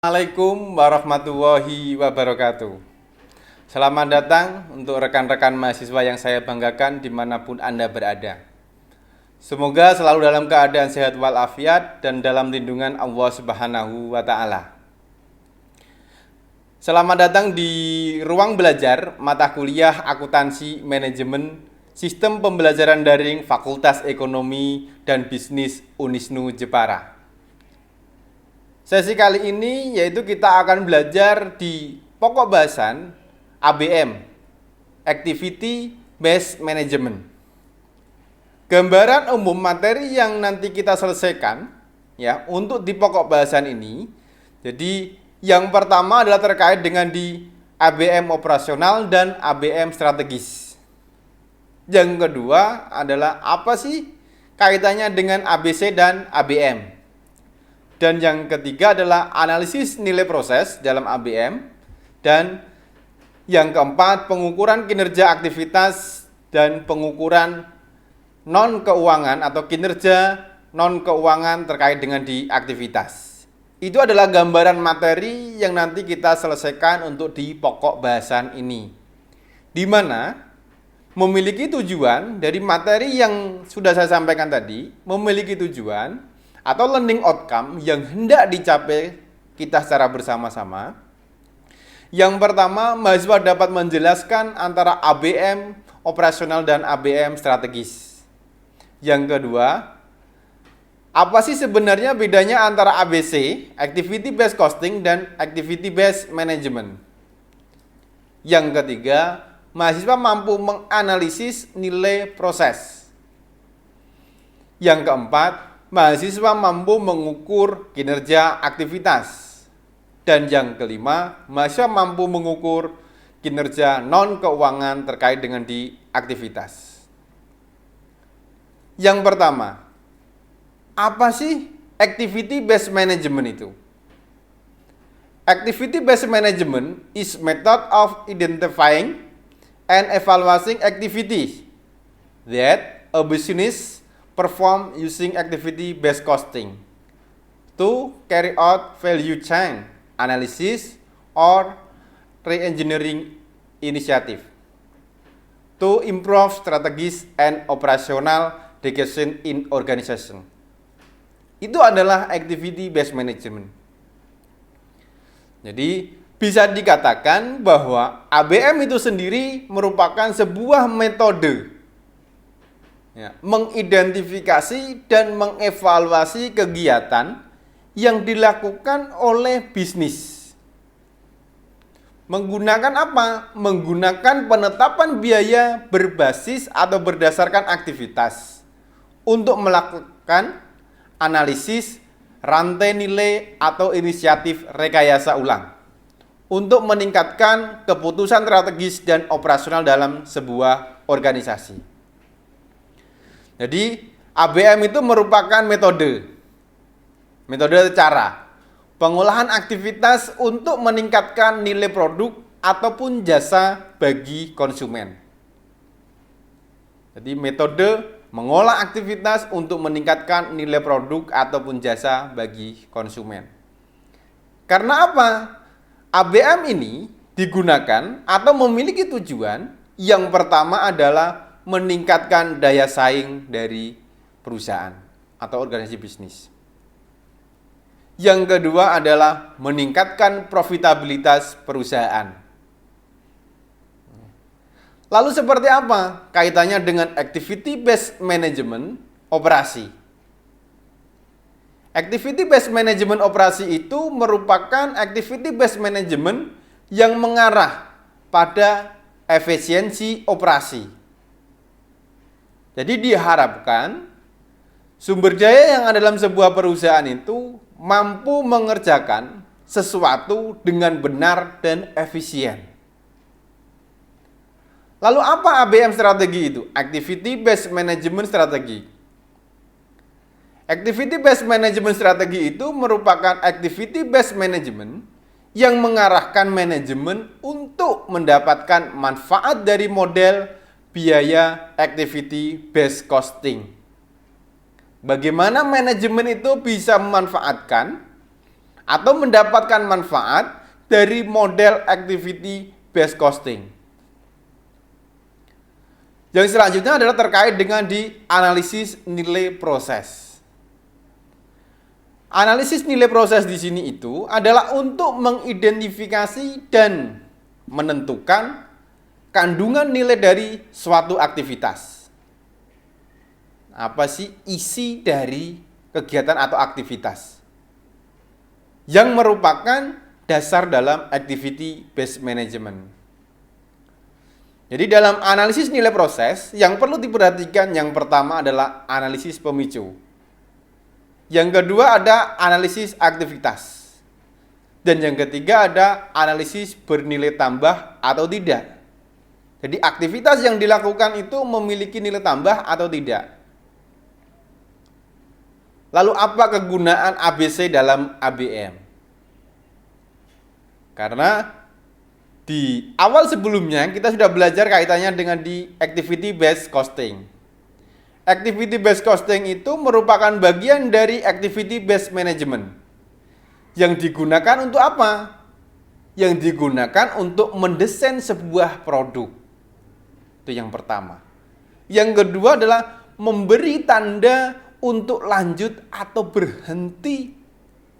Assalamualaikum warahmatullahi wabarakatuh. Selamat datang untuk rekan-rekan mahasiswa yang saya banggakan dimanapun Anda berada. Semoga selalu dalam keadaan sehat walafiat dan dalam lindungan Allah Subhanahu wa Ta'ala. Selamat datang di ruang belajar mata kuliah akuntansi manajemen sistem pembelajaran daring Fakultas Ekonomi dan Bisnis Unisnu Jepara. Sesi kali ini yaitu kita akan belajar di pokok bahasan ABM, Activity Based Management. Gambaran umum materi yang nanti kita selesaikan ya untuk di pokok bahasan ini. Jadi yang pertama adalah terkait dengan di ABM operasional dan ABM strategis. Yang kedua adalah apa sih kaitannya dengan ABC dan ABM. Dan yang ketiga adalah analisis nilai proses dalam ABM. Dan yang keempat, pengukuran kinerja aktivitas dan pengukuran non-keuangan atau kinerja non-keuangan terkait dengan di aktivitas. Itu adalah gambaran materi yang nanti kita selesaikan untuk di pokok bahasan ini. Di mana memiliki tujuan dari materi yang sudah saya sampaikan tadi, memiliki tujuan atau learning outcome yang hendak dicapai kita secara bersama-sama. Yang pertama, mahasiswa dapat menjelaskan antara ABM operasional dan ABM strategis. Yang kedua, apa sih sebenarnya bedanya antara ABC, Activity Based Costing, dan Activity Based Management? Yang ketiga, mahasiswa mampu menganalisis nilai proses. Yang keempat, mahasiswa mampu mengukur kinerja aktivitas. Dan yang kelima, mahasiswa mampu mengukur kinerja non-keuangan terkait dengan di aktivitas. Yang pertama, apa sih Activity Based Management itu? Activity Based Management is method of identifying and evaluating activities that a business perform using activity-based costing to carry out value chain analysis or re-engineering initiative to improve strategies and operational decision in organization. Itu adalah activity-based management. Jadi bisa dikatakan bahwa ABM itu sendiri merupakan sebuah metode ya, mengidentifikasi dan mengevaluasi kegiatan yang dilakukan oleh bisnis. Menggunakan apa? Menggunakan penetapan biaya berbasis atau berdasarkan aktivitas untuk melakukan analisis rantai nilai atau inisiatif rekayasa ulang untuk meningkatkan keputusan strategis dan operasional dalam sebuah organisasi. Jadi ABM itu merupakan metode cara pengolahan aktivitas untuk meningkatkan nilai produk ataupun jasa bagi konsumen. Jadi metode mengolah aktivitas untuk meningkatkan nilai produk ataupun jasa bagi konsumen. Karena apa? ABM ini digunakan atau memiliki tujuan yang pertama adalah meningkatkan daya saing dari perusahaan atau organisasi bisnis. Yang kedua adalah meningkatkan profitabilitas perusahaan. Lalu seperti apa kaitannya dengan activity based management operasi? Activity based management operasi itu merupakan activity based management yang mengarah pada efisiensi operasi. Jadi diharapkan sumber daya yang ada dalam sebuah perusahaan itu mampu mengerjakan sesuatu dengan benar dan efisien. Lalu apa ABM strategi itu? Activity Based Management Strategy. Activity Based Management Strategy itu merupakan activity based management yang mengarahkan manajemen untuk mendapatkan manfaat dari model biaya activity based costing. Bagaimana manajemen itu bisa memanfaatkan atau mendapatkan manfaat dari model activity based costing. Yang selanjutnya adalah terkait dengan di analisis nilai proses. Analisis nilai proses di sini itu adalah untuk mengidentifikasi dan menentukan kandungan nilai dari suatu aktivitas. Apa sih isi dari kegiatan atau aktivitas yang merupakan dasar dalam activity based management. Jadi dalam analisis nilai proses yang perlu diperhatikan yang pertama adalah analisis pemicu. Yang kedua ada analisis aktivitas. Dan yang ketiga ada analisis bernilai tambah atau tidak. Jadi aktivitas yang dilakukan itu memiliki nilai tambah atau tidak. Lalu apa kegunaan ABC dalam ABM? Karena di awal sebelumnya kita sudah belajar kaitannya dengan di activity based costing. Activity based costing itu merupakan bagian dari activity based management. Yang digunakan untuk apa? Yang digunakan untuk mendesain sebuah produk. Itu yang pertama. Yang kedua adalah memberi tanda untuk lanjut atau berhenti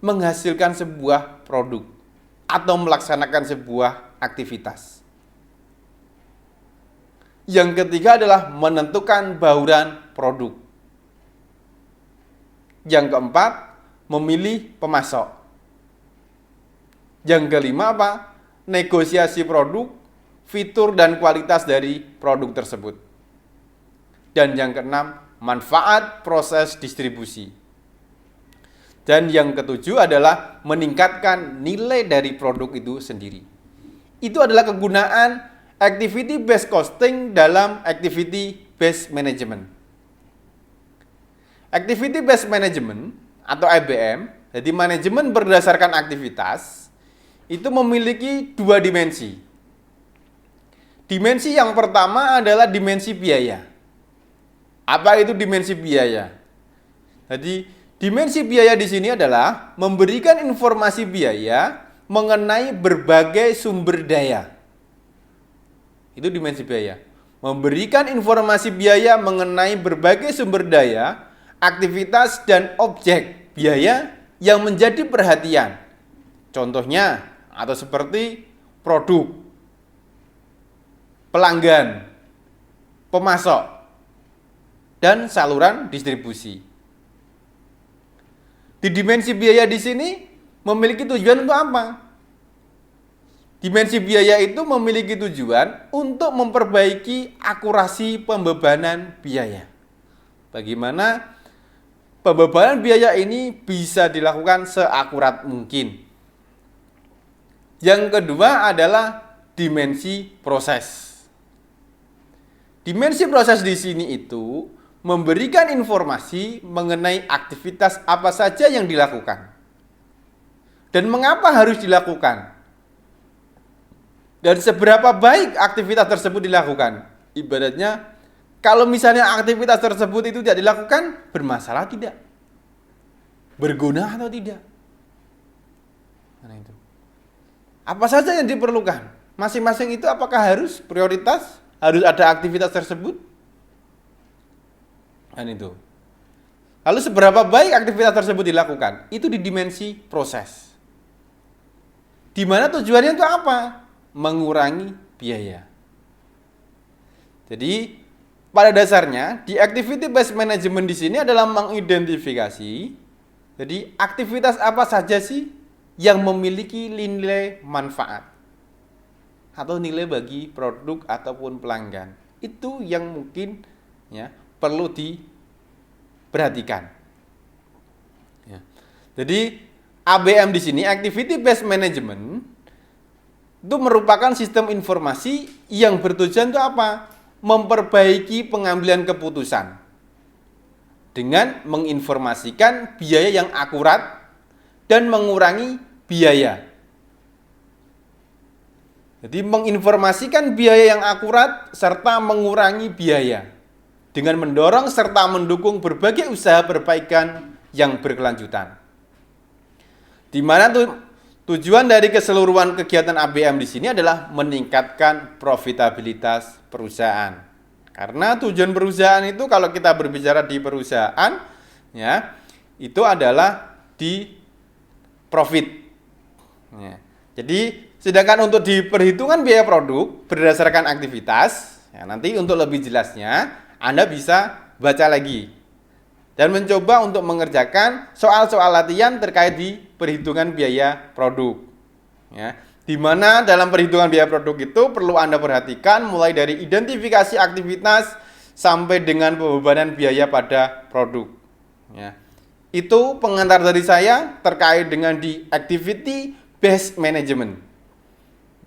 menghasilkan sebuah produk atau melaksanakan sebuah aktivitas. Yang ketiga adalah menentukan bauran produk. Yang keempat, memilih pemasok. Yang kelima apa? Negosiasi produk, fitur dan kualitas dari produk tersebut. Dan yang keenam, manfaat proses distribusi. Dan yang ketujuh adalah meningkatkan nilai dari produk itu sendiri. Itu adalah kegunaan activity based costing dalam activity based management. Activity based management atau ABM, jadi manajemen berdasarkan aktivitas, itu memiliki dua dimensi. Dimensi yang pertama adalah dimensi biaya. Apa itu dimensi biaya? Jadi dimensi biaya di sini adalah memberikan informasi biaya mengenai berbagai sumber daya. Itu dimensi biaya. Memberikan informasi biaya mengenai berbagai sumber daya, aktivitas dan objek biaya yang menjadi perhatian. Contohnya atau seperti produk, pelanggan, pemasok, dan saluran distribusi. Di dimensi biaya di sini memiliki tujuan untuk apa? Dimensi biaya itu memiliki tujuan untuk memperbaiki akurasi pembebanan biaya. Bagaimana pembebanan biaya ini bisa dilakukan seakurat mungkin. Yang kedua adalah dimensi proses. Dimensi proses di sini itu memberikan informasi mengenai aktivitas apa saja yang dilakukan dan mengapa harus dilakukan dan seberapa baik aktivitas tersebut dilakukan. Ibaratnya kalau misalnya aktivitas tersebut itu tidak dilakukan, bermasalah tidak? Berguna atau tidak? Nah, itu. Apa saja yang diperlukan? Masing-masing itu apakah harus prioritas? Harus ada aktivitas tersebut? Dan itu. Lalu seberapa baik aktivitas tersebut dilakukan? Itu di dimensi proses. Di mana tujuannya untuk apa? Mengurangi biaya. Jadi pada dasarnya di activity based management di sini adalah mengidentifikasi. Jadi aktivitas apa saja sih yang memiliki nilai manfaat atau nilai bagi produk ataupun pelanggan. Itu yang mungkin ya perlu diperhatikan. Ya. Jadi ABM di sini activity based management itu merupakan sistem informasi yang bertujuan untuk apa? Memperbaiki pengambilan keputusan dengan menginformasikan biaya yang akurat dan mengurangi biaya. Jadi menginformasikan biaya yang akurat serta mengurangi biaya dengan mendorong serta mendukung berbagai usaha perbaikan yang berkelanjutan. Di mana tujuan dari keseluruhan kegiatan ABM di sini adalah meningkatkan profitabilitas perusahaan. Karena tujuan perusahaan itu kalau kita berbicara di perusahaan, ya, itu adalah di profit. Ya. Jadi sedangkan untuk di perhitungan biaya produk berdasarkan aktivitas, ya, nanti untuk lebih jelasnya Anda bisa baca lagi dan mencoba untuk mengerjakan soal-soal latihan terkait di perhitungan biaya produk. Ya, di mana dalam perhitungan biaya produk itu perlu Anda perhatikan mulai dari identifikasi aktivitas sampai dengan pembebanan biaya pada produk. Ya, itu pengantar dari saya terkait dengan di activity based management.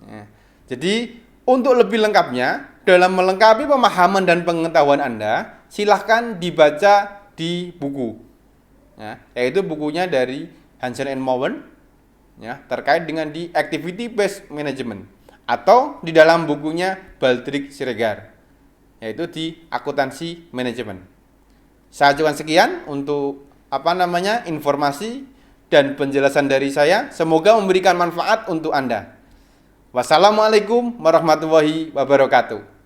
Ya, jadi untuk lebih lengkapnya dalam melengkapi pemahaman dan pengetahuan Anda, silahkan dibaca di buku, ya, yaitu bukunya dari Hansen and Mowen, ya, terkait dengan di activity based management, atau di dalam bukunya Baldrick Siregar, yaitu di akuntansi manajemen. Saya ajukan sekian untuk informasi dan penjelasan dari saya. Semoga memberikan manfaat untuk Anda. Wassalamualaikum warahmatullahi wabarakatuh.